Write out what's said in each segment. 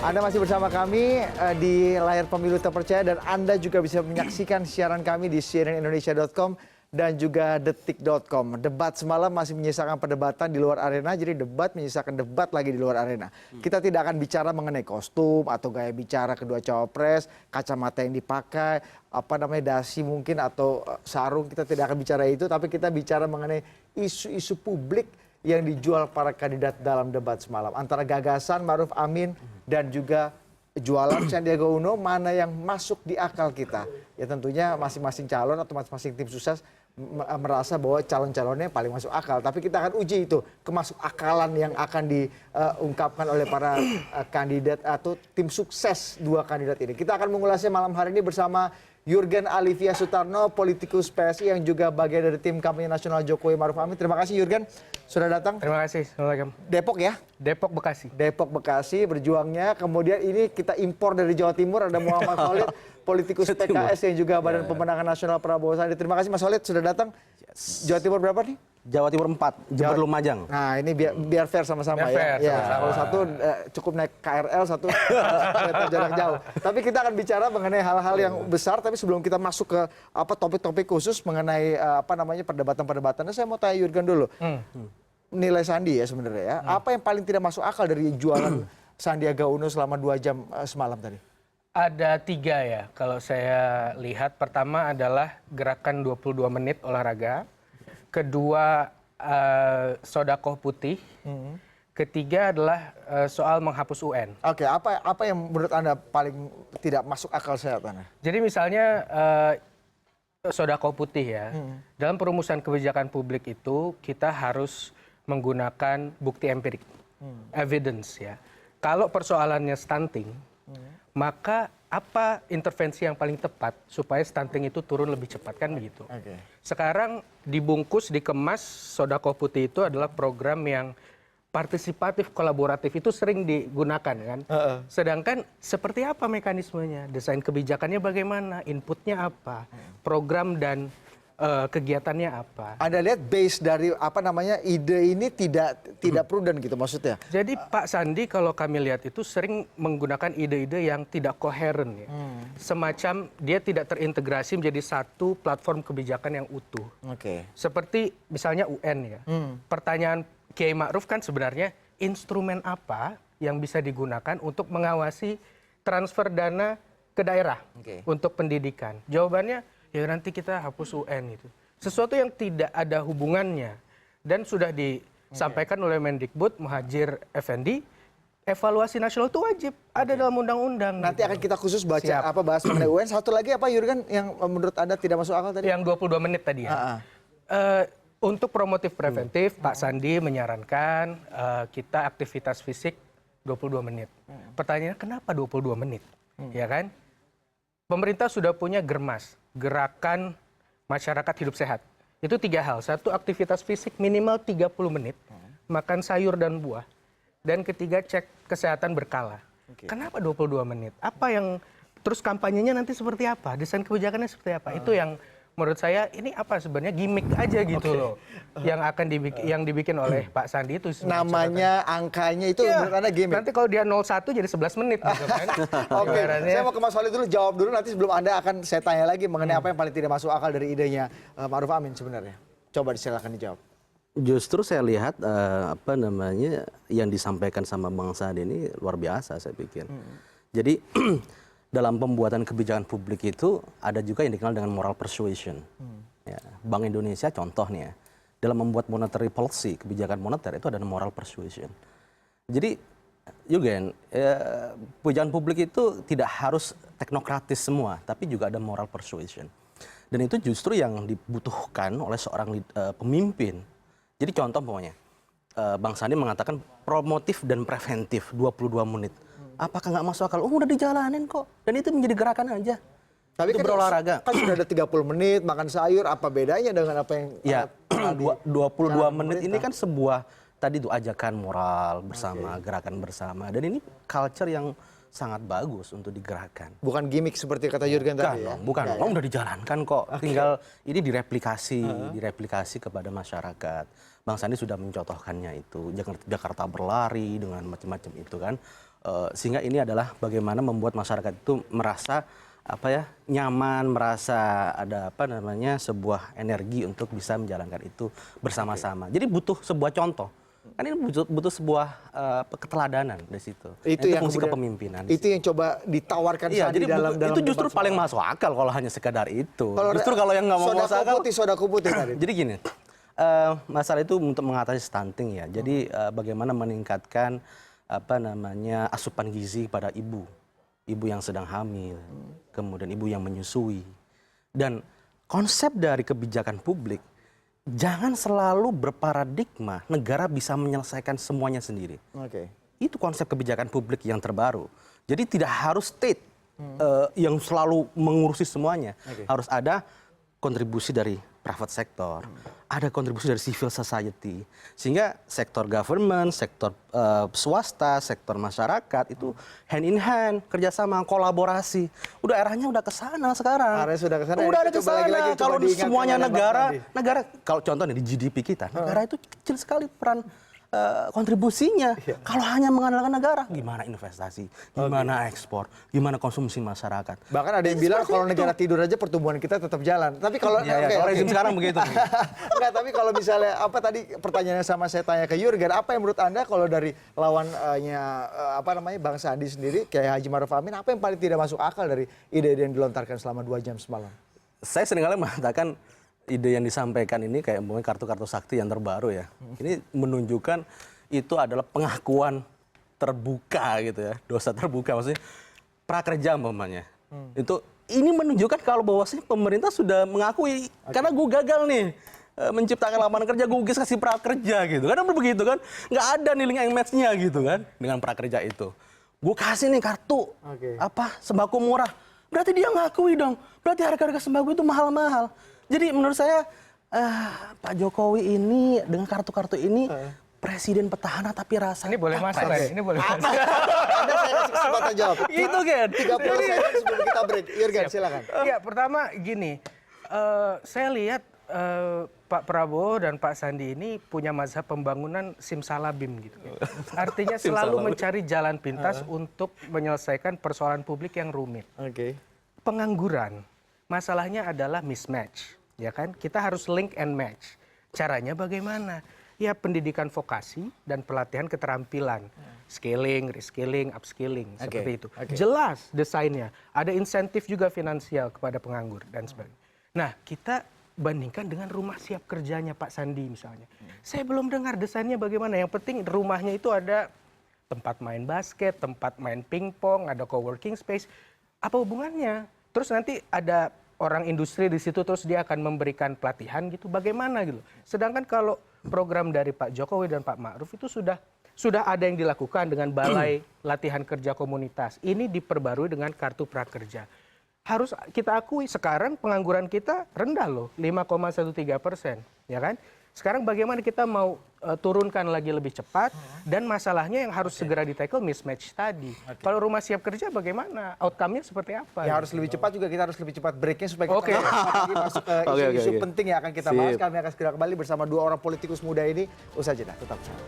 Anda masih bersama kami di layar pemilu terpercaya dan Anda juga bisa menyaksikan siaran kami di cnnindonesia.com dan juga detik.com. Debat semalam masih menyisakan perdebatan di luar arena, jadi debat menyisakan debat lagi di luar arena. Kita tidak akan bicara mengenai kostum atau gaya bicara kedua cawapres, kacamata yang dipakai, dasi mungkin atau sarung, kita tidak akan bicara itu, tapi kita bicara mengenai isu-isu publik yang dijual para kandidat dalam debat semalam. Antara gagasan Maruf Amin dan juga jualan Sandiaga Uno, mana yang masuk di akal kita. Ya tentunya masing-masing calon atau masing-masing tim sukses merasa bahwa calon-calonnya paling masuk akal. Tapi kita akan uji itu kemasuk akalan yang akan diungkapkan oleh para kandidat atau tim sukses dua kandidat ini. Kita akan mengulasnya malam hari ini bersama Jurgen Alivia Sutarno, politikus PSI yang juga bagian dari tim kampanye nasional Jokowi Maruf Amin. Terima kasih Jurgen sudah datang. Terima kasih. Assalamualaikum. Depok ya? Depok Bekasi. Depok Bekasi berjuangnya. Kemudian ini kita impor dari Jawa Timur, ada Muhammad Khalid, politikus PKS yang juga Badan Pemenangan Nasional Prabowo Sandi. Terima kasih Mas Khalid sudah datang. Jawa Timur berapa nih? Jawa Timur 4, Jember Lumajang. Nah ini biar fair sama-sama biar ya. fair, Kalau satu cukup naik KRL, satu kereta jarak jauh. Tapi kita akan bicara mengenai hal-hal yang besar. Tapi sebelum kita masuk ke topik-topik khusus mengenai perdebatan-perdebatannya, saya mau tanya Jurgen dulu. Nilai Sandi ya sebenarnya ya. Apa yang paling tidak masuk akal dari jualan Sandiaga Uno selama 2 jam semalam tadi? Ada 3 ya kalau saya lihat. Pertama adalah gerakan 22 menit olahraga. Kedua sodakoh putih. Ketiga adalah soal menghapus UN. Oke, apa yang menurut Anda paling tidak masuk akal sehat Anda? Jadi misalnya sodakoh putih ya. Dalam perumusan kebijakan publik itu kita harus menggunakan bukti empirik, evidence ya. Kalau persoalannya stunting, maka apa intervensi yang paling tepat supaya stunting itu turun lebih cepat kan begitu. Sekarang dibungkus, dikemas, sodakoh putih itu adalah program yang partisipatif, kolaboratif itu sering digunakan kan. Sedangkan seperti apa mekanismenya, desain kebijakannya bagaimana, inputnya apa, program dan kegiatannya apa. Anda lihat base dari ide ini tidak prudent gitu maksudnya. Jadi Pak Sandi kalau kami lihat itu sering menggunakan ide-ide yang tidak koheren ya. Semacam dia tidak terintegrasi menjadi satu platform kebijakan yang utuh. Seperti misalnya UN ya. Pertanyaan Kiai Ma'ruf kan sebenarnya instrumen apa yang bisa digunakan untuk mengawasi transfer dana ke daerah untuk pendidikan. Jawabannya ya nanti kita hapus UN itu. Sesuatu yang tidak ada hubungannya dan sudah disampaikan oleh Mendikbud Muhadjir Effendi, evaluasi nasional itu wajib ada dalam undang-undang. Nanti akan kita khusus bahas mengenai UN. Satu lagi apa Jurgen yang menurut Anda tidak masuk akal tadi? Yang 22 menit tadi ya. Untuk promotif preventif, Pak Sandi menyarankan kita aktivitas fisik 22 menit. Pertanyaannya kenapa 22 menit? Ya kan? Pemerintah sudah punya Germas, Gerakan Masyarakat Hidup Sehat. Itu 3 hal. Satu, aktivitas fisik minimal 30 menit, makan sayur dan buah. Dan ketiga, cek kesehatan berkala. Kenapa 22 menit? Apa yang terus kampanyenya nanti seperti apa? Desain kebijakannya seperti apa? Itu yang menurut saya ini apa sebenarnya gimmick aja gitu loh. Yang akan dibikin oleh Pak Sandi itu. Namanya, angkanya itu menurut Anda gimmick. Nanti kalau dia 01 jadi 11 menit gitu kan. Saya mau ke Mas Khalid dulu, jawab dulu nanti sebelum Anda akan saya tanya lagi mengenai apa yang paling tidak masuk akal dari idenya Maruf Amin sebenarnya. Coba silakan dijawab. Justru saya lihat yang disampaikan sama Bang Sandi ini luar biasa saya pikir. Jadi dalam pembuatan kebijakan publik itu ada juga yang dikenal dengan moral persuasion. Ya, Bank Indonesia contoh nih ya, dalam membuat monetary policy, kebijakan moneter itu ada moral persuasion. Jadi Jurgen, kebijakan publik itu tidak harus teknokratis semua, tapi juga ada moral persuasion. Dan itu justru yang dibutuhkan oleh seorang pemimpin. Jadi contoh pokoknya, Bang Sandi mengatakan promotif dan preventif 22 menit. Apakah nggak masuk akal? Udah dijalanin kok. Dan itu menjadi gerakan aja. Tapi kan berolahraga. Kan sudah ada 30 menit makan sayur, apa bedanya dengan apa yang... Ya, 22 menit ini kan sebuah, tadi itu ajakan moral bersama, gerakan bersama. Dan ini culture yang sangat bagus untuk digerakkan. Bukan gimmick seperti kata Jurgen tadi ya? Bukan, udah dijalankan kok. Tinggal ini direplikasi kepada masyarakat. Bang Sandi sudah mencontohkannya itu. Jakarta berlari dengan macam-macam itu kan. Sehingga ini adalah bagaimana membuat masyarakat itu merasa nyaman, merasa ada sebuah energi untuk bisa menjalankan itu bersama-sama. Jadi butuh sebuah contoh. Kan ini butuh sebuah keteladanan di situ. Itu yang fungsi kemudian, kepemimpinan. Itu yang coba ditawarkan Sandi dalam itu justru debat paling semalam. masuk akal kalau hanya sekadar itu. Justru kalau yang nggak mau masuk akal. Sodaku putih tadi. Jadi gini, masalah itu untuk mengatasi stunting ya. Jadi bagaimana meningkatkan asupan gizi pada ibu yang sedang hamil, kemudian ibu yang menyusui. Dan konsep dari kebijakan publik, jangan selalu berparadigma negara bisa menyelesaikan semuanya sendiri. Oke. Itu konsep kebijakan publik yang terbaru. Jadi tidak harus state yang selalu mengurusi semuanya. Harus ada kontribusi dari private sector, ada kontribusi dari civil society, sehingga sektor government, sektor swasta, sektor masyarakat itu hand in hand, kerjasama, kolaborasi. Udah eranya udah ke sana sekarang. Arahnya sudah ke sana. Udah ada Coba ke sana. lagi-lagi, coba Kalau diingatkan semuanya oleh Bang Sandi. negara, kalau contohnya di GDP kita, negara itu kecil sekali peran kontribusinya. Kalau hanya mengandalkan negara, gimana investasi, gimana ekspor, gimana konsumsi masyarakat. Bahkan ada yang bilang kalau negara tidur aja pertumbuhan kita tetap jalan. Tapi kalau Kalau rezim sekarang begitu. Enggak, tapi kalau misalnya tadi pertanyaannya sama saya tanya ke Jurgen, apa yang menurut Anda kalau dari lawannya Bang Sandi sendiri kayak Haji Maruf Amin, apa yang paling tidak masuk akal dari ide-ide yang dilontarkan selama 2 jam semalam? Saya seringkali mengatakan ide yang disampaikan ini kayak mungkin kartu-kartu sakti yang terbaru ya. Ini menunjukkan itu adalah pengakuan terbuka gitu ya, dosa terbuka maksudnya prakerja umpamanya. Ini menunjukkan kalau bahwasanya pemerintah sudah mengakui karena gue gagal nih menciptakan lapangan kerja, gue kasih prakerja gitu. Karena begitu kan, nggak ada nilai yang match-nya gitu kan dengan prakerja itu. Gue kasih nih kartu sembako murah, berarti dia ngakui dong. Berarti harga-harga sembako itu mahal-mahal. Jadi menurut saya Pak Jokowi ini dengan kartu-kartu ini presiden petahana tapi rasanya Ini boleh masuk kan? Ini boleh masuk. Anda saya kasih kesempatan jawab. Gitu kan. 30 second sebelum kita break. Jurgen, silakan. Ya, pertama gini, saya lihat Pak Prabowo dan Pak Sandi ini punya mazhab pembangunan simsalabim gitu. Artinya selalu mencari jalan pintas untuk menyelesaikan persoalan publik yang rumit. Oke. Pengangguran, masalahnya adalah mismatch, ya kan? Kita harus link and match. Caranya bagaimana? Ya pendidikan vokasi dan pelatihan keterampilan, scaling, reskilling, upskilling, seperti itu. Jelas desainnya, ada insentif juga finansial kepada penganggur dan sebagainya. Nah, kita bandingkan dengan rumah siap kerjanya Pak Sandi misalnya. Saya belum dengar desainnya bagaimana. Yang penting rumahnya itu ada tempat main basket, tempat main pingpong, ada coworking space. Apa hubungannya? Terus nanti ada orang industri di situ terus dia akan memberikan pelatihan gitu. Bagaimana gitu. Sedangkan kalau program dari Pak Jokowi dan Pak Ma'ruf itu sudah ada yang dilakukan dengan balai latihan kerja komunitas. Ini diperbarui dengan kartu prakerja. Harus kita akui sekarang pengangguran kita rendah loh, 5,13%, ya kan? Sekarang bagaimana kita mau turunkan lagi lebih cepat dan masalahnya yang harus segera di-tackle mismatch tadi. Kalau rumah siap kerja bagaimana? Outcome-nya seperti apa? Ya harus lebih cepat juga, kita harus lebih cepat breaknya supaya kita lagi masuk ke isu-isu penting yang akan kita bahas. Kami akan segera kembali bersama 2 orang politikus muda ini. Usai jeda, tetap bersama.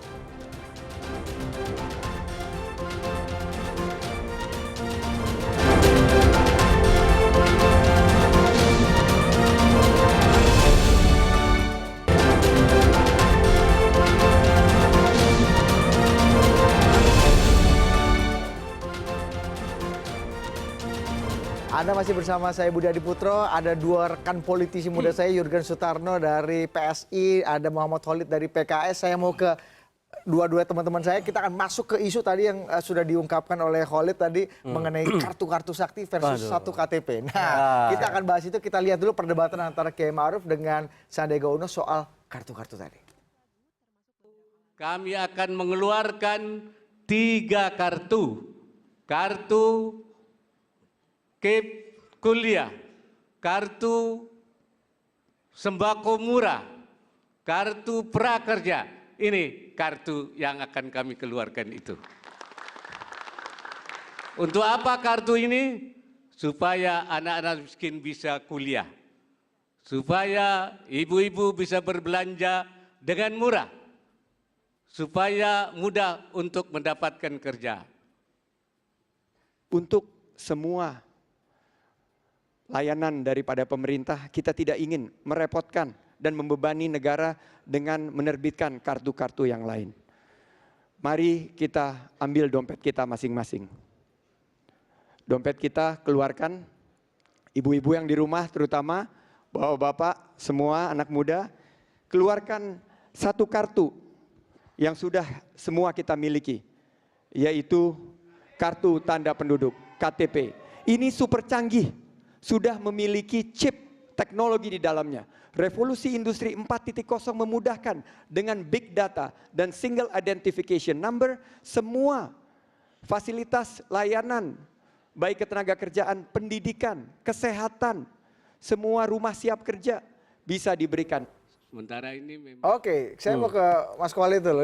Anda masih bersama saya Budi Adiputro, ada 2 rekan politisi muda saya, Jurgen Sutarno dari PSI, ada Muhammad Khalid dari PKS. Saya mau ke dua teman-teman saya, kita akan masuk ke isu tadi yang sudah diungkapkan oleh Khalid tadi mengenai kartu-kartu sakti versus satu KTP. Nah, kita akan bahas itu, kita lihat dulu perdebatan antara Kiai Ma'ruf dengan Sandiaga Uno soal kartu-kartu tadi. Kami akan mengeluarkan 3 kartu. Kartu kuliah, kartu sembako murah, kartu prakerja. Ini kartu yang akan kami keluarkan itu. Untuk apa kartu ini? Supaya anak-anak miskin bisa kuliah. Supaya ibu-ibu bisa berbelanja dengan murah. Supaya mudah untuk mendapatkan kerja. untuk semua layanan daripada pemerintah, kita tidak ingin merepotkan dan membebani negara dengan menerbitkan kartu-kartu yang lain. Mari kita ambil dompet kita masing-masing. Dompet kita keluarkan, ibu-ibu yang di rumah terutama, bapak-bapak, semua anak muda, keluarkan satu kartu yang sudah semua kita miliki, yaitu kartu tanda penduduk, KTP. Ini super canggih, sudah memiliki chip teknologi di dalamnya. Revolusi Industri 4.0 memudahkan dengan big data dan single identification number, semua fasilitas layanan, baik ketenaga kerjaan, pendidikan, kesehatan, semua rumah siap kerja bisa diberikan. Sementara ini memang Oke, saya mau ke Mas Khalid dulu.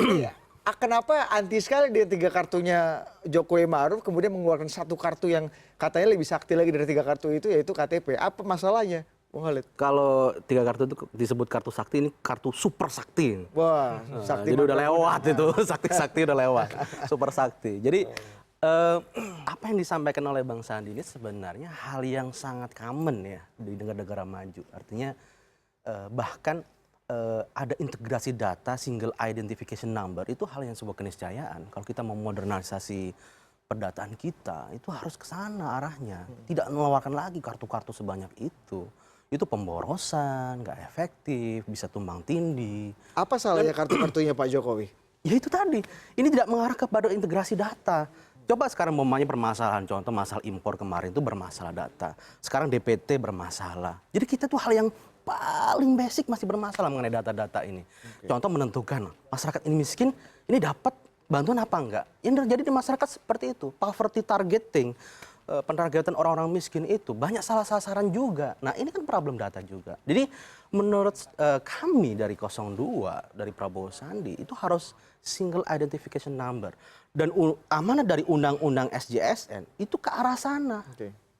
Kenapa anti sekali dia 3 kartunya Jokowi Ma'ruf kemudian mengeluarkan satu kartu yang katanya lebih sakti lagi dari 3 kartu itu, yaitu KTP? Apa masalahnya, Bung Khalid? Kalau 3 kartu itu disebut kartu sakti, ini kartu super sakti. Wah, sakti. Jadi udah lewat itu, sakti-sakti udah lewat, super sakti. Jadi apa yang disampaikan oleh Bang Sandi ini sebenarnya hal yang sangat common ya di negara-negara maju. Artinya bahkan ada integrasi data single identification number, itu hal yang sebuah keniscayaan. Kalau kita mau modernisasi perdataan kita, itu harus ke sana arahnya. Tidak mengeluarkan lagi kartu-kartu sebanyak itu. Itu pemborosan, nggak efektif, bisa tumbang tindih. Apa salahnya kartu-kartunya Pak Jokowi? Ya itu tadi, ini tidak mengarah kepada integrasi data. Coba sekarang umpamanya permasalahan, contoh masalah impor kemarin itu bermasalah data. Sekarang DPT bermasalah. Jadi kita tuh hal yang paling basic masih bermasalah mengenai data-data ini. Contoh menentukan masyarakat ini miskin, ini dapat bantuan apa enggak. Yang terjadi di masyarakat seperti itu, poverty targeting, pentargetan orang-orang miskin itu banyak salah sasaran juga. Nah ini kan problem data juga. Jadi menurut kami dari 02, dari Prabowo Sandi, itu harus single identification number. Dan amanat dari undang-undang SJSN itu ke arah sana.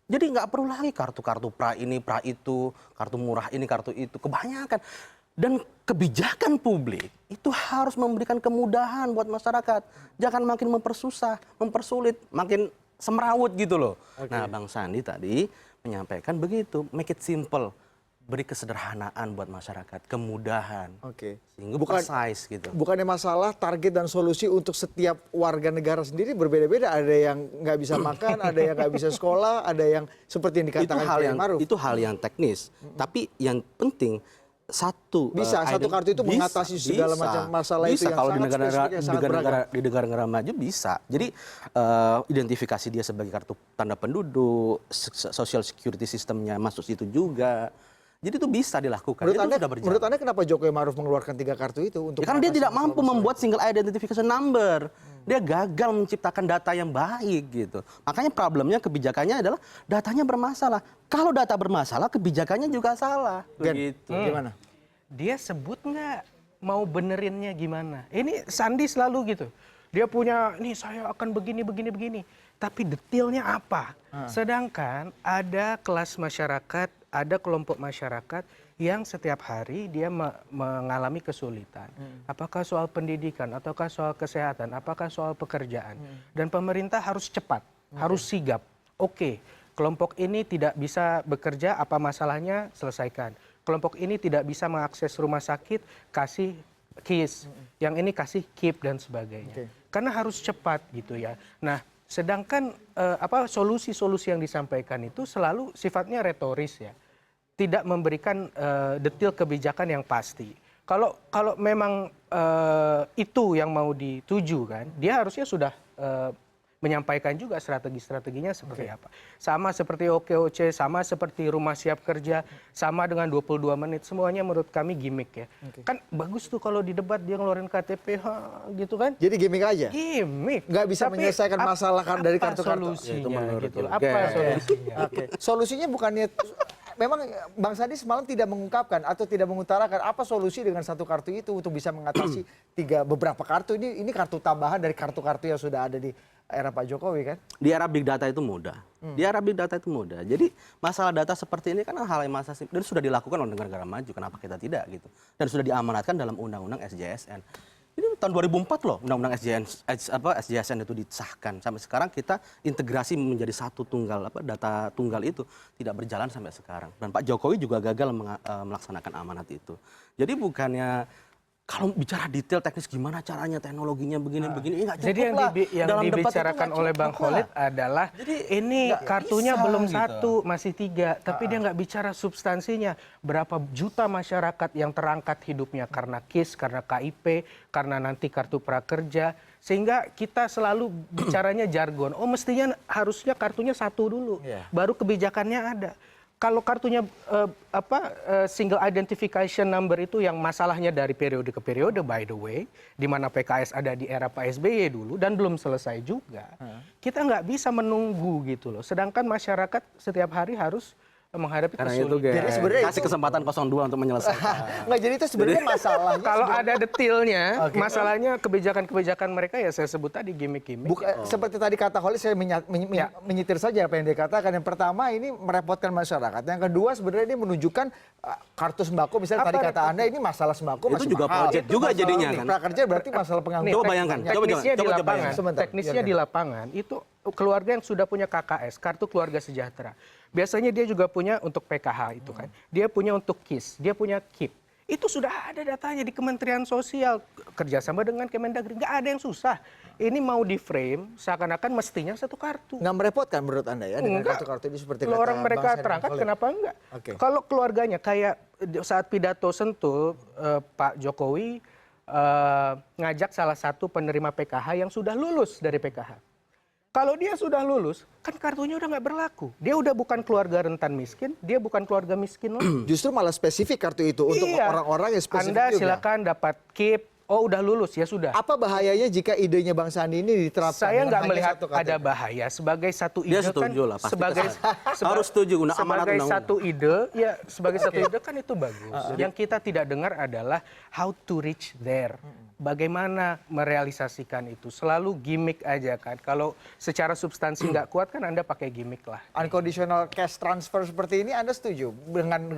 Jadi nggak perlu lagi kartu-kartu pra ini, pra itu, kartu murah ini, kartu itu, kebanyakan. Dan kebijakan publik itu harus memberikan kemudahan buat masyarakat. Jangan makin mempersusah, mempersulit, makin semrawut gitu loh. Nah Bang Sandi tadi menyampaikan begitu, make it simple. Beri kesederhanaan buat masyarakat, kemudahan. Sehingga precise gitu. Bukannya masalah target dan solusi untuk setiap warga negara sendiri berbeda-beda. Ada yang nggak bisa makan, ada yang nggak bisa sekolah, ada yang seperti yang dikatakan Kiai Ma'ruf. Itu hal yang teknis. Tapi yang penting satu satu kartu itu mengatasi segala macam masalah itu yang kalau di sangat spesifik, yang sangat beragam. di negara-negara maju bisa. Jadi identifikasi dia sebagai kartu tanda penduduk, social security sistemnya masuk situ juga. Jadi itu bisa dilakukan. Menurut Anda kenapa Jokowi Ma'ruf mengeluarkan 3 kartu itu untuk? Ya, karena dia tidak mampu membuat single identification number. Dia gagal menciptakan data yang baik gitu. Makanya problemnya kebijakannya adalah datanya bermasalah. Kalau data bermasalah, kebijakannya juga salah. Begitu. Gimana? Dia sebut nggak mau benerinnya gimana? Ini Sandi selalu gitu. Dia punya, nih saya akan begini, begini, begini. Tapi detailnya apa? Sedangkan ada kelas masyarakat, ada kelompok masyarakat yang setiap hari dia mengalami kesulitan. Apakah soal pendidikan, ataukah soal kesehatan, apakah soal pekerjaan. Dan pemerintah harus cepat, harus sigap. Oke, kelompok ini tidak bisa bekerja, apa masalahnya, selesaikan. Kelompok ini tidak bisa mengakses rumah sakit, kasih KIS. Yang ini kasih KIP dan sebagainya. Karena harus cepat gitu ya. Nah, sedangkan solusi-solusi yang disampaikan itu selalu sifatnya retoris ya. Tidak memberikan detail kebijakan yang pasti. Kalau memang itu yang mau dituju kan, dia harusnya sudah menyampaikan juga strategi-strateginya seperti apa. Sama seperti OKOC, sama seperti rumah siap kerja, sama dengan 22 menit. Semuanya menurut kami gimmick ya. Kan bagus tuh kalau di debat dia ngeluarin KTP gitu kan. Jadi gimmick aja? Gimmick. Nggak bisa menyelesaikan masalah dari kartu-kartu. Solusinya gitu. Apa solusinya? Solusinya bukannya... Memang Bang Sandi semalam tidak mengungkapkan atau tidak mengutarakan apa solusi dengan satu kartu itu untuk bisa mengatasi beberapa kartu. Ini kartu tambahan dari kartu-kartu yang sudah ada di era Pak Jokowi kan? Di era big data itu mudah. Di era big data itu mudah. Jadi masalah data seperti ini kan hal yang dan sudah dilakukan oleh negara-negara maju. Kenapa kita tidak gitu? Dan sudah diamanatkan dalam undang-undang SJSN. Ini tahun 2004 loh Undang-Undang SJSN itu disahkan. Sampai sekarang kita integrasi menjadi satu tunggal, data tunggal itu tidak berjalan sampai sekarang. Dan Pak Jokowi juga gagal melaksanakan amanat itu. Jadi bukannya kalau bicara detail teknis gimana caranya, teknologinya begini-begini, nggak cukup. Jadi yang Dalam debat dibicarakan itu oleh nggak Bang cukup Khalid lah. adalah Jadi ini nggak kartunya bisa belum gitu. 1, masih 3, tapi dia nggak bicara substansinya. Berapa juta masyarakat yang terangkat hidupnya karena KIS, karena KIP, karena nanti kartu prakerja, sehingga kita selalu bicaranya jargon. Oh, mestinya harusnya kartunya 1 dulu, baru kebijakannya ada. Kalau kartunya single identification number itu yang masalahnya dari periode ke periode, by the way, di mana PKS ada di era Pak SBY dulu dan belum selesai juga, kita nggak bisa menunggu gitu loh. Sedangkan masyarakat setiap hari harus menghadapi Karena itu kesulitan. Jadi sebenarnya kasih kesempatan 02 untuk menyelesaikan. Nggak, jadi itu sebenarnya masalahnya. Kalau ada detailnya, Oke. masalahnya kebijakan-kebijakan mereka ya saya sebut tadi gimmick-gimmick. Seperti tadi kata Khalid, saya menyitir saja apa yang dia katakan. Yang pertama ini merepotkan masyarakat. Yang kedua sebenarnya ini menunjukkan kartu sembako. Misalnya Apa tadi kata repot? Anda ini masalah sembako Itu masih juga mahal. project juga Masalah jadinya kan. Prakerja berarti masalah pengangguran. Coba bayangkan, Teknisnya di coba lapangan, bayangkan. Sebentar, teknisnya biarkan. di lapangan itu keluarga yang sudah punya KKS, kartu keluarga sejahtera. Biasanya dia juga punya untuk PKH itu kan. Dia punya untuk KIS, dia punya KIP. Itu sudah ada datanya di Kementerian Sosial kerjasama dengan Kemendagri. Nggak ada yang susah. Ini mau di frame seakan-akan mestinya 1 kartu. Nggak merepotkan menurut Anda ya dengan Enggak. kartu-kartu ini seperti Kalau kata orang mereka Bang Sandi terangkat, Khalid. kenapa enggak? Oke. Kalau keluarganya kayak saat pidato Sentul, Pak Jokowi ngajak salah satu penerima PKH yang sudah lulus dari PKH. Kalau dia sudah lulus, kan kartunya udah nggak berlaku. Dia udah bukan keluarga rentan miskin, dia bukan keluarga miskin lagi. Justru malah spesifik kartu itu untuk Iya. orang-orang yang spesifik Anda juga. silakan dapat KIP. Oh, udah lulus ya sudah. Apa bahayanya jika idenya Bang Sandi ini diterapkan? Saya dengan nggak hanya melihat satu kartu? ada bahaya sebagai satu ide Dia kan setuju lah, pasti sebagai Harus setuju, amanat sebagai undang-undang. satu ide ya sebagai satu ide kan itu bagus. Yang kita tidak dengar adalah how to reach there. Bagaimana merealisasikan itu. Selalu gimmick aja kan. Kalau secara substansi nggak kuat kan Anda pakai gimmick lah. Unconditional cash transfer seperti ini Anda setuju dengan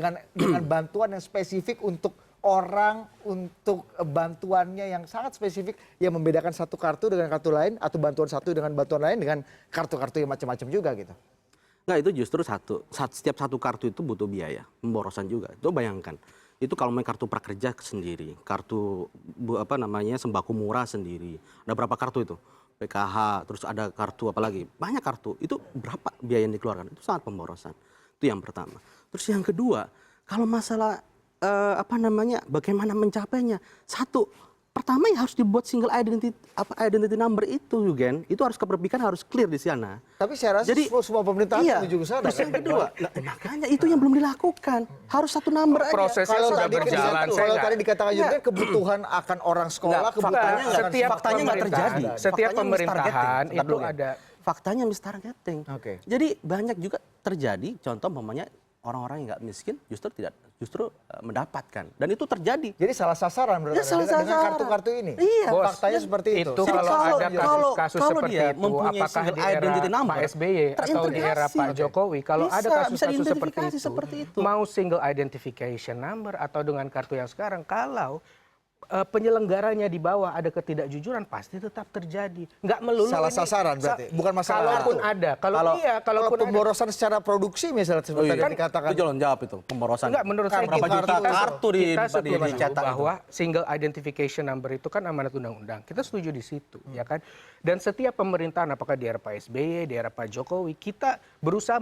bantuan yang spesifik untuk orang, untuk bantuannya yang sangat spesifik yang membedakan satu kartu dengan kartu lain atau bantuan satu dengan bantuan lain dengan kartu-kartu yang macam-macam juga gitu. Nggak, itu justru setiap satu kartu itu butuh biaya, pemborosan juga. Itu bayangkan. Itu kalau main kartu prakerja sendiri, kartu sembako murah sendiri. Ada berapa kartu itu? PKH, terus ada kartu apa lagi? Banyak kartu. Itu berapa biaya yang dikeluarkan? Itu sangat pemborosan. Itu yang pertama. Terus yang kedua, kalau masalah bagaimana mencapainya? Pertama ya harus dibuat single identity number itu, Yugen. Itu harus keperbikan harus clear di sana. Tapi saya rasa semua pemerintahan menuju ke sana. Terus yang kedua, makanya itu yang belum dilakukan. Harus satu number aja. Prosesnya Kalau sudah tadi berjalan. kalau tadi dikatakan juga kebutuhan akan orang sekolah, kebutuhan Enggak, setiap faktanya nggak terjadi. Setiap Faktanya pemerintahan mistargeting. itu ada. Faktanya mistargeting. Oke. Jadi banyak juga terjadi contoh orang-orang yang nggak miskin justru mendapatkan, dan itu terjadi. Jadi salah sasaran berarti Ya, salah dengan sasaran. kartu-kartu ini. Iya. Bos, Faktanya seperti itu. Itu Jadi kalau ada kasus-kasus kalau seperti dia itu, mempunyai apakah single di era identity number, Pak SBY atau di era terintegrasi. Pak Jokowi, kalau Bisa, ada bisa kasus-kasus diidentifikasi seperti itu. mau single identification number atau dengan kartu yang sekarang, kalau penyelenggaranya di bawah ada ketidakjujuran pasti tetap terjadi. Nggak melulu Salah ini- sasaran berarti, bukan masalah Kalaupun kartu. ada, Kalau kalaupun ada. pemborosan secara produksi misalnya seperti iya. yang dikatakan. Itu jalan jawab itu pemborosan. Enggak, menurut saya berapa kita- juta kita- kartu kita setuju dicetak itu. bahwa single identification number itu kan amanat undang-undang. Kita setuju di situ, ya kan? Dan setiap pemerintahan, apakah di era Pak SBY, di era Pak Jokowi, kita berusaha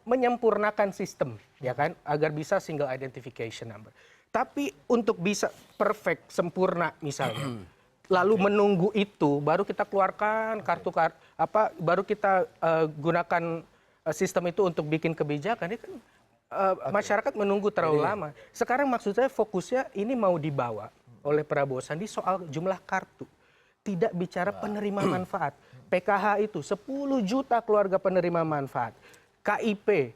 menyempurnakan sistem, ya kan, agar bisa single identification number. Tapi untuk bisa perfect, sempurna misalnya, lalu menunggu itu, baru kita keluarkan baru kita gunakan sistem itu untuk bikin kebijakan, ini kan masyarakat menunggu terlalu lama. Sekarang maksud saya fokusnya ini mau dibawa oleh Prabowo Sandi soal jumlah kartu. Tidak bicara penerima manfaat. PKH itu 10 juta keluarga penerima manfaat. KIP,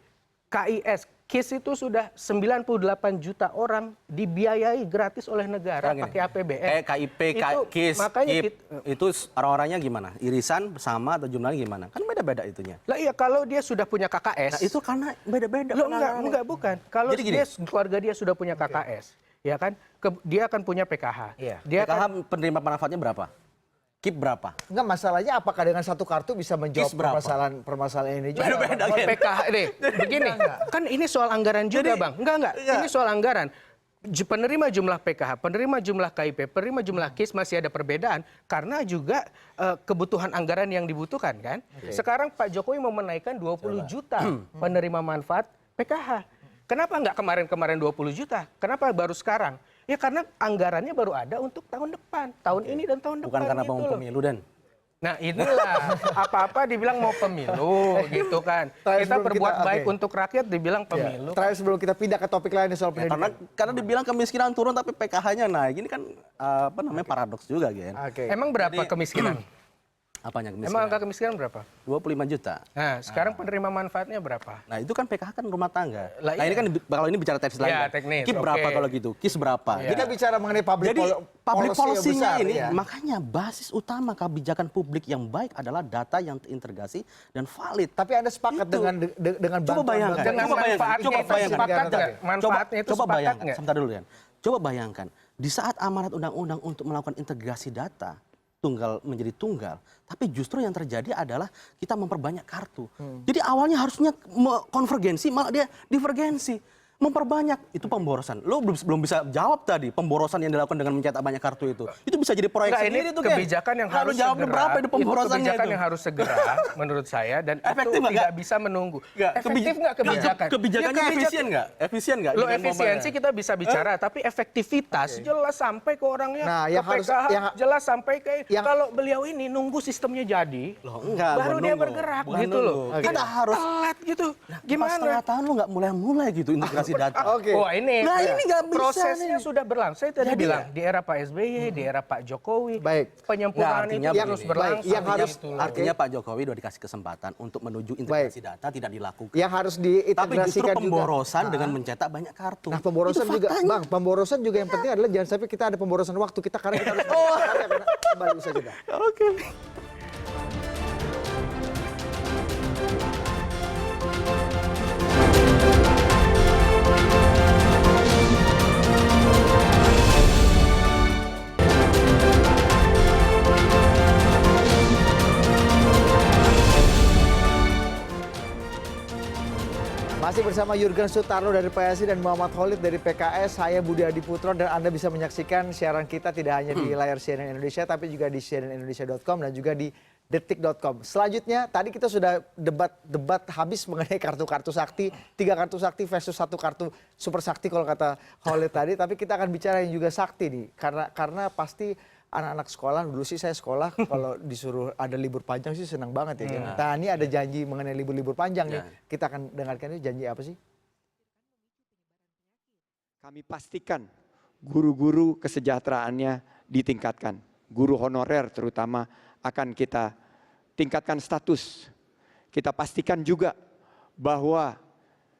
KIS, KIS itu sudah 98 juta orang dibiayai gratis oleh negara pakai APBN. KIP, Itu, KIS, makanya KIP, itu orang-orangnya gimana? Irisan sama atau jumlahnya gimana? Kan beda-beda itunya. Lah iya, kalau dia sudah punya KKS. Nah, itu karena beda-beda. Loh, enggak, bukan. Kalau Jadi gini. keluarga dia sudah punya KKS, ya kan? Dia akan punya PKH. Iya. Dia PKH akan penerima manfaatnya berapa? KIP berapa? Enggak, masalahnya apakah dengan satu kartu bisa menjawab Kis berapa? permasalahan ini juga? Beda-beda, Oh, Gen. PKH deh. Begini, kan ini soal anggaran juga, Bang. Enggak. Ini soal anggaran. Penerima jumlah PKH, penerima jumlah KIP, penerima jumlah KIS masih ada perbedaan karena juga kebutuhan anggaran yang dibutuhkan kan. Sekarang Pak Jokowi mau menaikkan 20 juta penerima manfaat PKH. Kenapa nggak kemarin-kemarin 20 juta? Kenapa baru sekarang? Ya karena anggarannya baru ada untuk tahun depan, tahun ini dan tahun depan. Bukan karena gitu mau loh. pemilu, Dan. Nah inilah apa-apa dibilang mau pemilu gitu kan. Terakhir Kita sebelum berbuat kita- baik oke. untuk rakyat dibilang Ya, pemilu. terakhir sebelum kita pindah ke topik lain soal Ya, pendidikan. karena dibilang kemiskinan turun tapi PKH-nya naik. Ini kan apa namanya paradoks juga, Gen. Oke. Emang berapa kemiskinan? Apanya Emang kemiskinan? angka kemiskinan berapa? 25 juta. Nah, sekarang penerima manfaatnya berapa? Nah itu kan PKH kan rumah tangga. Lah, Nah ini iya. kan kalau ini bicara teknis lain. Ya, kan. teknis, KIP berapa oke. kalau gitu? KIS berapa? Ya. Kita bicara mengenai public Jadi public policy yang policy-nya besar, ini, ya. makanya basis utama kebijakan publik yang baik adalah data yang terintegrasi dan valid. Tapi Anda sepakat Itu. dengan Coba bayangkan. Dengan Coba bayangkan. manfaatnya Coba itu bayangkan. sepakat Negara nggak? tadi. Manfaatnya itu coba sepakat bayangkan. nggak? Sebentar dulu ya. Coba bayangkan di saat amanat undang-undang untuk melakukan integrasi data tunggal menjadi tunggal, tapi justru yang terjadi adalah kita memperbanyak kartu. Jadi awalnya harusnya konvergensi, malah dia divergensi. Memperbanyak itu pemborosan. Lo belum bisa jawab tadi pemborosan yang dilakukan dengan mencetak banyak kartu itu. Itu bisa jadi proyek Enggak, ini sendiri tuh, Gen. kebijakan yang Lalu harus jawabnya segera. berapa itu Itu pemborosannya kebijakan itu? yang harus segera menurut saya dan Efektif itu nggak? tidak bisa menunggu. Nggak, Efektif nggak kebijakan? Kebijakannya Ya, efisien nggak? Efisien nggak? Lo dengan efisiensi momennya? kita bisa bicara, tapi efektivitas jelas sampai ke orangnya, Nah, ke yang harus- PKH, yang- jelas sampai ke yang- kalau beliau ini nunggu sistemnya jadi, Loh, enggak, baru bukan dia nunggu. bergerak Bukan gitu loh. nunggu. Kita harus telat gitu. Pas Gimana? setengah tahun lo nggak mulai gitu integrasi data. Oke. Wah ini, Nah, ini nggak bisa prosesnya nih. sudah berlangsung. Saya tadi Jadi bilang di era Pak SBY, di era Pak Jokowi, Baik. penyempurnaan Nggak, itu artinya terus begini. berlangsung. Baik, yang harus- gitu loh. Artinya Pak Jokowi udah dikasih kesempatan untuk menuju integrasi data tidak dilakukan. Yang harus Tapi justru diintegrasikan juga. pemborosan dengan mencetak banyak kartu. Nah, pemborosan Itu juga, faktanya. Bang, pemborosan juga yang penting adalah jangan sampai kita ada pemborosan waktu kita karena kita harus kembali usaha kita. Oke. Masih bersama Jurgen Sutarno dari PSI dan Muhammad Khalid dari PKS. Saya Budi Adiputro dan Anda bisa menyaksikan siaran kita tidak hanya di layar CNN Indonesia tapi juga di cnnindonesia.com dan juga di detik.com. Selanjutnya tadi kita sudah debat habis mengenai kartu-kartu sakti, 3 kartu sakti versus 1 kartu super sakti kalau kata Khalid tadi, tapi kita akan bicara yang juga sakti nih. Karena pasti anak-anak sekolah, dulu sih saya sekolah kalau disuruh ada libur panjang sih senang banget ya. Nah, ini ada janji mengenai libur-libur panjang nih. Kita akan dengarkan ini janji apa sih? Kami pastikan guru-guru kesejahteraannya ditingkatkan. Guru honorer terutama akan kita tingkatkan status. Kita pastikan juga bahwa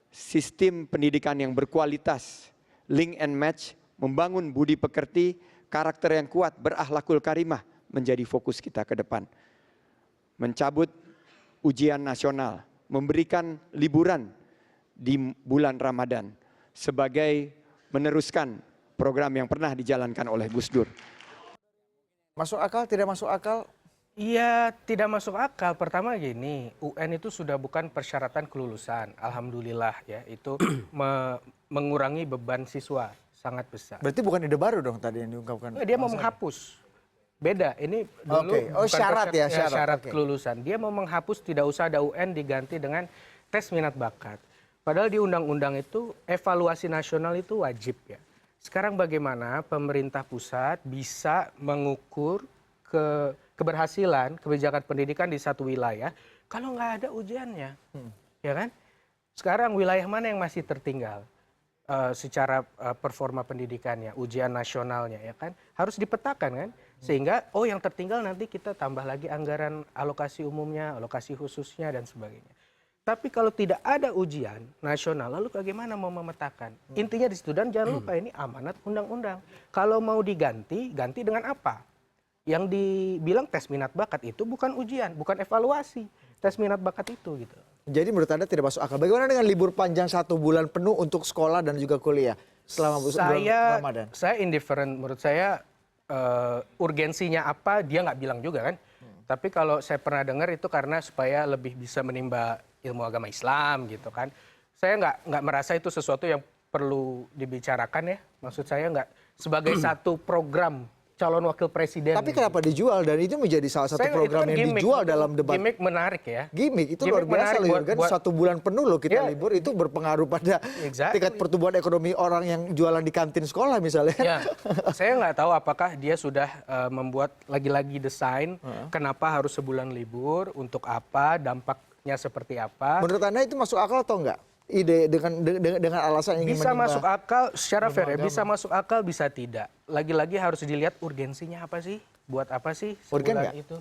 sistem pendidikan yang berkualitas, link and match, membangun budi pekerti, karakter yang kuat, berakhlakul karimah menjadi fokus kita ke depan. Mencabut ujian nasional, memberikan liburan di bulan Ramadan sebagai meneruskan program yang pernah dijalankan oleh Gus Dur. Masuk akal, tidak masuk akal? Iya, tidak masuk akal. Pertama gini, UN itu sudah bukan persyaratan kelulusan. Alhamdulillah ya, itu mengurangi beban siswa sangat besar. Berarti bukan ide baru dong tadi yang diungkapkan. Dia mau menghapus. Beda, ini dulu Oke. Oh, bukan syarat ya, syarat oke. kelulusan. Dia mau menghapus tidak usah ada UN diganti dengan tes minat bakat. Padahal di undang-undang itu evaluasi nasional itu wajib ya. Sekarang bagaimana pemerintah pusat bisa mengukur keberhasilan kebijakan pendidikan di satu wilayah kalau nggak ada ujiannya, ya kan? Sekarang wilayah mana yang masih tertinggal secara performa pendidikannya, ujian nasionalnya, ya kan? Harus dipetakan kan, sehingga yang tertinggal nanti kita tambah lagi anggaran alokasi umumnya, alokasi khususnya dan sebagainya. Tapi kalau tidak ada ujian nasional, lalu bagaimana mau memetakan? Intinya di situ, dan jangan lupa ini amanat undang-undang. Kalau mau diganti, ganti dengan apa? Yang dibilang tes minat bakat itu bukan ujian, bukan evaluasi. Tes minat bakat itu gitu. Jadi menurut Anda tidak masuk akal. Bagaimana dengan libur panjang 1 bulan penuh untuk sekolah dan juga kuliah? selama bulan Ramadan? Saya indifferent. Menurut saya urgensinya apa dia nggak bilang juga kan. Tapi kalau saya pernah dengar itu karena supaya lebih bisa menimba ilmu agama Islam gitu kan. Saya nggak merasa itu sesuatu yang perlu dibicarakan ya. Maksud saya nggak sebagai satu program calon wakil presiden. Tapi kenapa dijual dan itu menjadi salah satu program yang dijual dalam debat. Gimmick menarik ya. Gimmick itu luar biasa loh Jurgen. 1 bulan penuh loh kita libur itu berpengaruh pada tingkat pertumbuhan ekonomi orang yang jualan di kantin sekolah misalnya. Ya, saya nggak tahu apakah dia sudah membuat lagi-lagi desain kenapa harus sebulan libur, untuk apa, dampaknya seperti apa. Menurut Anda itu masuk akal atau enggak? Ide dengan alasan ingin bisa menimba masuk akal secara fair ya, bisa masuk akal bisa tidak. Lagi-lagi harus dilihat urgensinya apa sih, buat apa sih sebulan itu.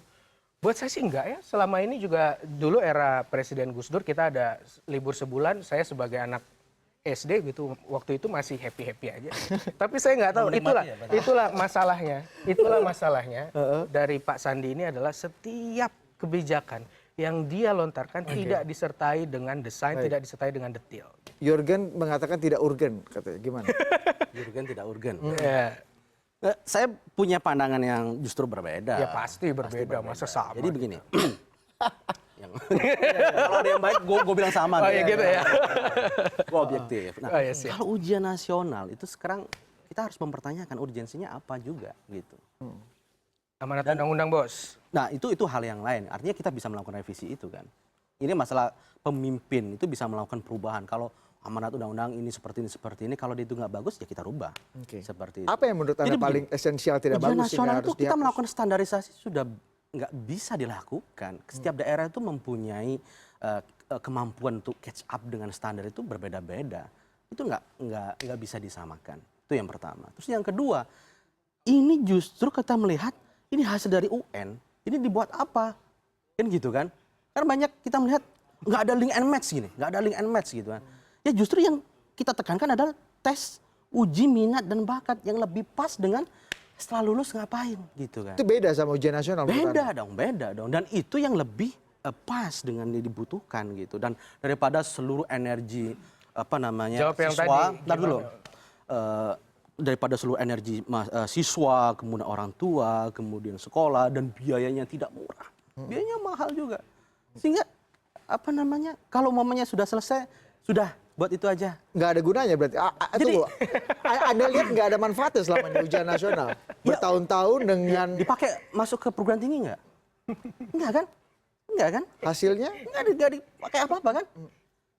Buat saya sih enggak ya, selama ini juga dulu era Presiden Gus Dur kita ada libur sebulan, saya sebagai anak SD gitu waktu itu masih happy-happy aja. Tapi saya nggak tahu, itulah masalahnya dari Pak Sandi ini adalah setiap kebijakan yang dia lontarkan tidak disertai dengan desain, tidak disertai dengan detail. Jurgen mengatakan tidak urgen, katanya. Gimana? Jurgen tidak urgen. Ya. Saya punya pandangan yang justru berbeda. Ya pasti berbeda, masa sama. Jadi begini. Kalau ada yang baik, gue bilang sama. Oh ya gitu ya. Gue objektif. Nah, Oh, ya, siap. kalau ujian nasional itu sekarang kita harus mempertanyakan urgensinya apa juga gitu. Amanat undang-undang bos. Nah itu hal yang lain. Artinya kita bisa melakukan revisi itu kan. Ini masalah pemimpin itu bisa melakukan perubahan. Kalau amanat undang-undang ini seperti ini, kalau itu nggak bagus ya kita rubah. Seperti itu. Apa yang menurut Anda paling esensial tidak ujian bagus nasional sehingga itu harus kita dihapus? melakukan standarisasi sudah nggak bisa dilakukan. Setiap daerah itu mempunyai kemampuan untuk catch up dengan standar itu berbeda-beda. Itu nggak bisa disamakan. Itu yang pertama. Terus yang kedua, ini justru kita melihat ini hasil dari UN. Ini dibuat apa? Kan gitu kan? Karena banyak kita melihat nggak ada link and match gini, nggak ada link and match gitu kan. Ya justru yang kita tekankan adalah tes uji minat dan bakat yang lebih pas dengan setelah lulus ngapain gitu kan. Itu beda sama ujian nasional menurut Anda? Beda dong. Dan itu yang lebih pas dengan yang dibutuhkan gitu. Dan daripada seluruh energi Jawab yang siswa, tadi, ntar dulu. Daripada seluruh energi siswa, kemudian orang tua, kemudian sekolah dan biayanya tidak murah. Biayanya mahal juga. Sehingga kalau momennya sudah selesai, sudah buat itu aja. Nggak ada gunanya berarti. Tunggu. Anda lihat nggak ada manfaatnya selama ini ujian nasional. Bertahun-tahun dengan dipakai masuk ke perguruan tinggi nggak? Enggak kan? hasilnya Nggak dipakai apa-apa kan?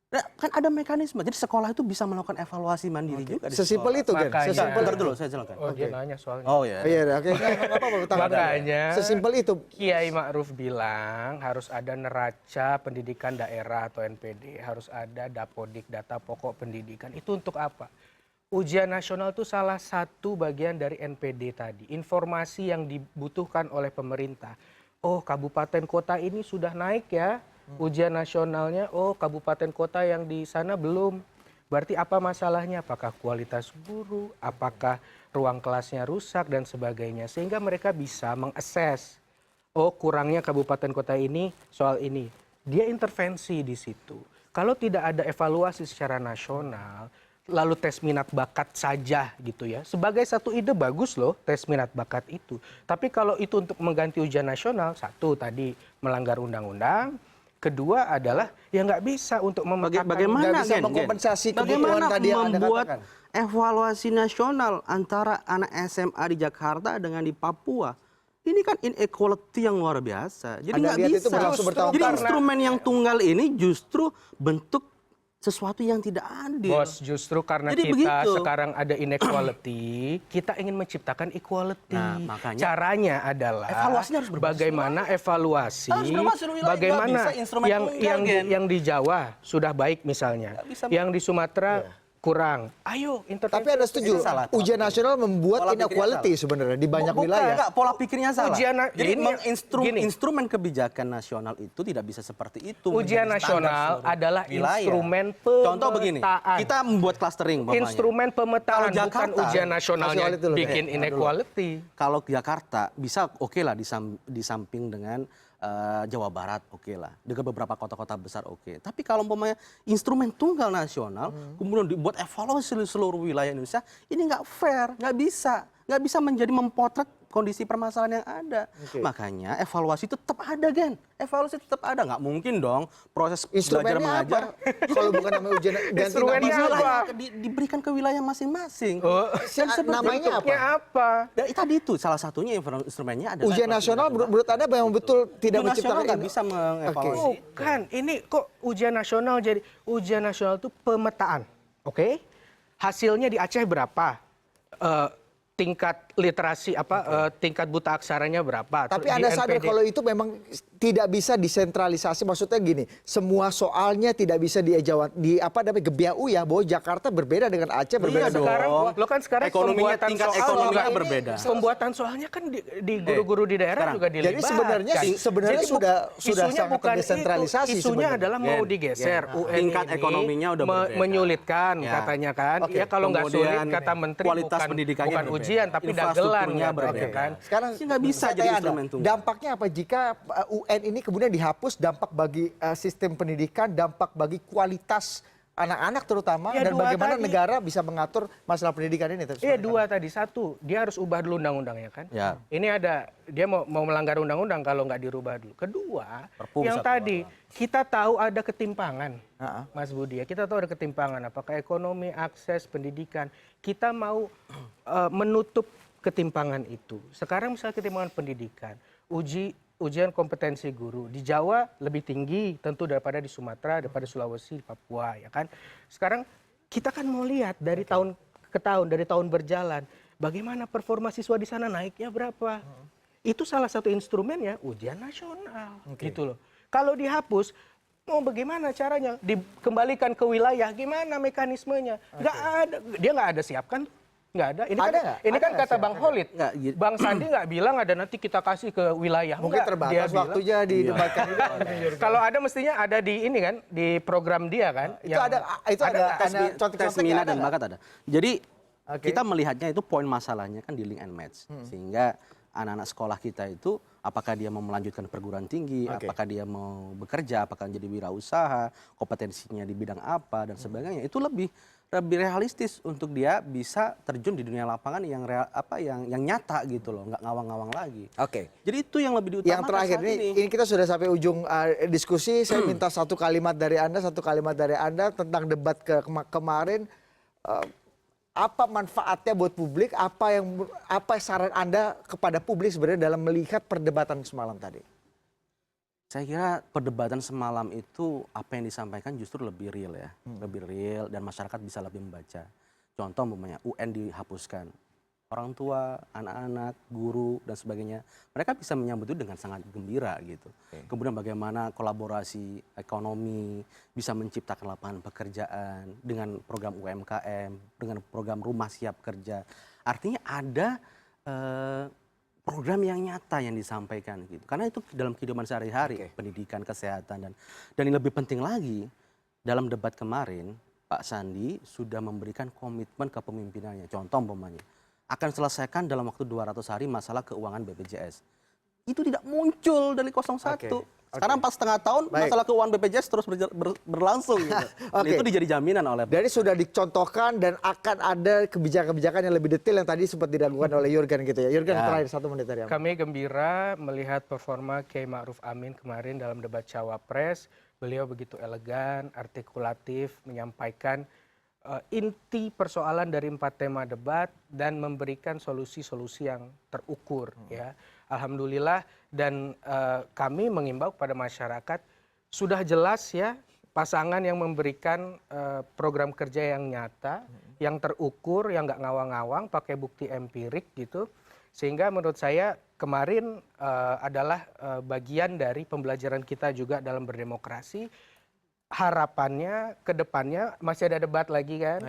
Nah, kan ada mekanisme. Jadi sekolah itu bisa melakukan evaluasi mandiri juga. sesimpel itu kan? Makanya. Sesimpel Bentar dulu, saya jelaskan. Oh dia nanya soalnya. Oh ya. Iya, oke. Nggak apa-apa. Makanya Sesimpel itu. Kiai Ma'ruf bilang harus ada neraca pendidikan daerah atau NPD, harus ada dapodik, data pokok pendidikan. Itu untuk apa? Ujian nasional itu salah satu bagian dari NPD tadi. Informasi yang dibutuhkan oleh pemerintah. Oh, kabupaten kota ini sudah naik ya ujian nasionalnya. Oh, kabupaten kota yang di sana belum. Berarti apa masalahnya? Apakah kualitas guru? Apakah ruang kelasnya rusak dan sebagainya? Sehingga mereka bisa mengakses. Oh, kurangnya kabupaten kota ini soal ini. Dia intervensi di situ. Kalau tidak ada evaluasi secara nasional, lalu tes minat bakat saja gitu ya. Sebagai satu ide bagus loh tes minat bakat itu. Tapi kalau itu untuk mengganti ujian nasional, satu tadi melanggar undang-undang. Kedua adalah ya nggak bisa untuk bagaimana bisa mengkompensasi kebutuhan tadi yang Anda membuat katakan. evaluasi nasional antara anak SMA di Jakarta dengan di Papua. Ini kan inequality yang luar biasa. Jadi Anda nggak lihat bisa. itu berlangsung bertahun-tahun. Jadi instrumen yang tunggal ini justru bentuk sesuatu yang tidak adil. Bos, justru karena Jadi kita begitu. sekarang ada inequality, kita ingin menciptakan equality. Nah, makanya caranya adalah evaluasinya harus berbasis bagaimana evaluasi, Harus berbasis wilayah. bagaimana Nggak bisa instrumen tunggal, yang di Jawa sudah baik misalnya, Nggak bisa. yang di Sumatera kurang. Ayo intervensi. Tapi Anda setuju, salah. ujian nasional membuat Pola pikirnya inequality sebenarnya di banyak wilayah. Enggak, pola pikirnya salah. Jadi gini. instrumen kebijakan nasional itu tidak bisa seperti itu. Ujian menjadi standar nasional seluruh adalah wilayah. instrumen pemetaan. Contoh begini, kita membuat clustering umpamanya. Instrumen pemetaan, Kalau bukan Jakarta, ujian nasionalnya itu loh, bikin inequality. Kalau Jakarta bisa oke lah di samping dengan Jawa Barat, oke lah. Dengan beberapa kota-kota besar, oke. Tapi kalau umpamanya instrumen tunggal nasional, kemudian dibuat evaluasi seluruh wilayah Indonesia, ini nggak fair, nggak bisa menjadi mempotret kondisi permasalahan yang ada. Makanya evaluasi itu tetap ada, Gen. Evaluasi tetap ada. Nggak mungkin dong proses belajar Instrumennya mengajar. apa? Kalau bukan namanya ujian ganti Instrumennya nama. apa? Diberikan ke wilayah masing-masing. Namanya apa? Bentuknya apa? Dan tadi itu salah satunya instrumennya ada. Ujian nasional menurut Anda memang betul tidak Ujian nasional menciptakan nggak bisa mengevaluasi. Bukan, ini kok ujian nasional jadi ujian nasional itu pemetaan, oke? Hasilnya di Aceh berapa? Tingkat literasi tingkat buta aksaranya berapa? Tapi Di Anda sadar NPD. kalau itu memang tidak bisa disentralisasi. Maksudnya gini, semua soalnya tidak bisa gebiah ya bahwa Jakarta berbeda dengan Aceh, berbeda dong. Sekarang Ekonominya, pembuatan tingkat soal ekonominya juga berbeda. Pembuatan soalnya kan di guru-guru di daerah sekarang. juga dilibatkan. Jadi sebenarnya sudah isunya sangat bukan terdesentralisasi itu. Isunya sebenarnya. adalah mau digeser. UN Tingkat ini ekonominya udah berbeda. menyulitkan Ya. katanya kan. Oke. Ya kalau nggak sulit Kemudian kata menteri kualitas bukan pendidikannya berbeda. ujian tapi dagelan Infrastrukturnya katanya berbeda. kan. Sekarang Ini nggak bisa saya jadi tanya instrumen Anda, tunggal. dampaknya apa jika UN ini kemudian dihapus, dampak bagi sistem pendidikan, dampak bagi kualitas anak-anak terutama, Ya, dan dua bagaimana tadi. negara bisa mengatur masalah pendidikan ini? Iya dua tadi. Satu, dia harus ubah dulu undang-undangnya kan. Ya. Ini ada dia mau melanggar undang-undang kalau nggak dirubah dulu. Kedua, Perpu yang bisa tadi kita tahu ada ketimpangan, Ha-ha. Mas Budi. Kita tahu ada ketimpangan. Apakah ekonomi, akses, pendidikan. Kita mau menutup ketimpangan itu. Sekarang misalnya ketimpangan pendidikan, ujian kompetensi guru di Jawa lebih tinggi tentu daripada di Sumatera, daripada Sulawesi, di Papua, ya kan. Sekarang kita kan mau lihat dari tahun ke tahun, dari tahun berjalan, bagaimana performa siswa di sana naiknya berapa. Itu salah satu instrumennya ujian nasional, gitu loh. Kalau dihapus, mau bagaimana caranya? Dikembalikan ke wilayah, gimana mekanismenya? Nggak ada, dia nggak ada siapkan. Nggak ada. Ini Ada kan, nggak? ini Ada kan nggak kata Bang Holid. Nggak, Bang Sandi nggak bilang ada nanti kita kasih ke wilayah. Mungkin Nggak, dia terbatas bilang. waktunya didebatkan juga. Kalau ada mestinya ada di ini kan, di program dia kan. Itu ada nggak? contoh-contohnya tes minat ada dan nggak? bakat ada. Jadi Oke. kita melihatnya itu poin masalahnya kan di link and match. Sehingga anak-anak sekolah kita itu apakah dia mau melanjutkan perguruan tinggi, Oke. apakah dia mau bekerja, apakah jadi wirausaha, kompetensinya di bidang apa dan sebagainya. Itu lebih realistis untuk dia bisa terjun di dunia lapangan yang yang nyata gitu loh, nggak ngawang-ngawang lagi. Oke. Jadi itu yang lebih diutamakan Yang terakhir saat ini kita sudah sampai ujung diskusi. Saya minta satu kalimat dari Anda tentang debat kemarin. Apa manfaatnya buat publik? Apa saran Anda kepada publik sebenarnya dalam melihat perdebatan semalam tadi? Saya kira perdebatan semalam itu apa yang disampaikan justru lebih real ya, lebih real dan masyarakat bisa lebih membaca. Contoh umpamanya UN dihapuskan, orang tua, anak-anak, guru dan sebagainya, mereka bisa menyambut itu dengan sangat gembira gitu. Kemudian bagaimana kolaborasi ekonomi bisa menciptakan lapangan pekerjaan dengan program UMKM, dengan program rumah siap kerja. Artinya ada program yang nyata yang disampaikan gitu. Karena itu dalam kehidupan sehari-hari, pendidikan, kesehatan dan yang lebih penting lagi dalam debat kemarin Pak Sandi sudah memberikan komitmen ke pemimpinannya. Contoh umpamanya akan selesaikan dalam waktu 200 hari masalah keuangan BPJS. Itu tidak muncul dari 01. Sekarang 4,5 tahun masalah keuangan BPJS terus berlangsung gitu. Dan itu dijadi jaminan oleh Jadi sudah dicontohkan dan akan ada kebijakan-kebijakan yang lebih detail yang tadi sempat dilakukan oleh Jurgen gitu ya. Jurgen terakhir 1 menit dari Anda. Kami gembira melihat performa Kiai Ma'ruf Amin kemarin dalam debat Cawapres. Beliau begitu elegan, artikulatif, menyampaikan inti persoalan dari 4 tema debat dan memberikan solusi-solusi yang terukur ya. Alhamdulillah dan kami mengimbau kepada masyarakat sudah jelas ya pasangan yang memberikan program kerja yang nyata, yang terukur, yang nggak ngawang-ngawang, pakai bukti empirik gitu. Sehingga menurut saya kemarin adalah bagian dari pembelajaran kita juga dalam berdemokrasi. Harapannya ke depannya masih ada debat lagi kan.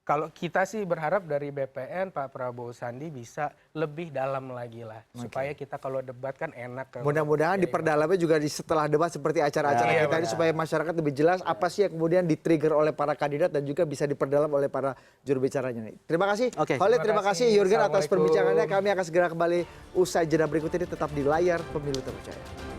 Kalau kita sih berharap dari BPN Pak Prabowo Sandi bisa lebih dalam lagi lah. Supaya kita kalau debat kan enak. Mudah-mudahan diperdalamnya juga setelah debat seperti acara-acara kita ini supaya masyarakat lebih jelas apa sih yang kemudian di-trigger oleh para kandidat dan juga bisa diperdalam oleh para juru bicaranya. Terima kasih Khalid, terima kasih Jurgen atas perbincangannya. Kami akan segera kembali usai jeda berikut ini tetap di layar Pemilu Terpercaya.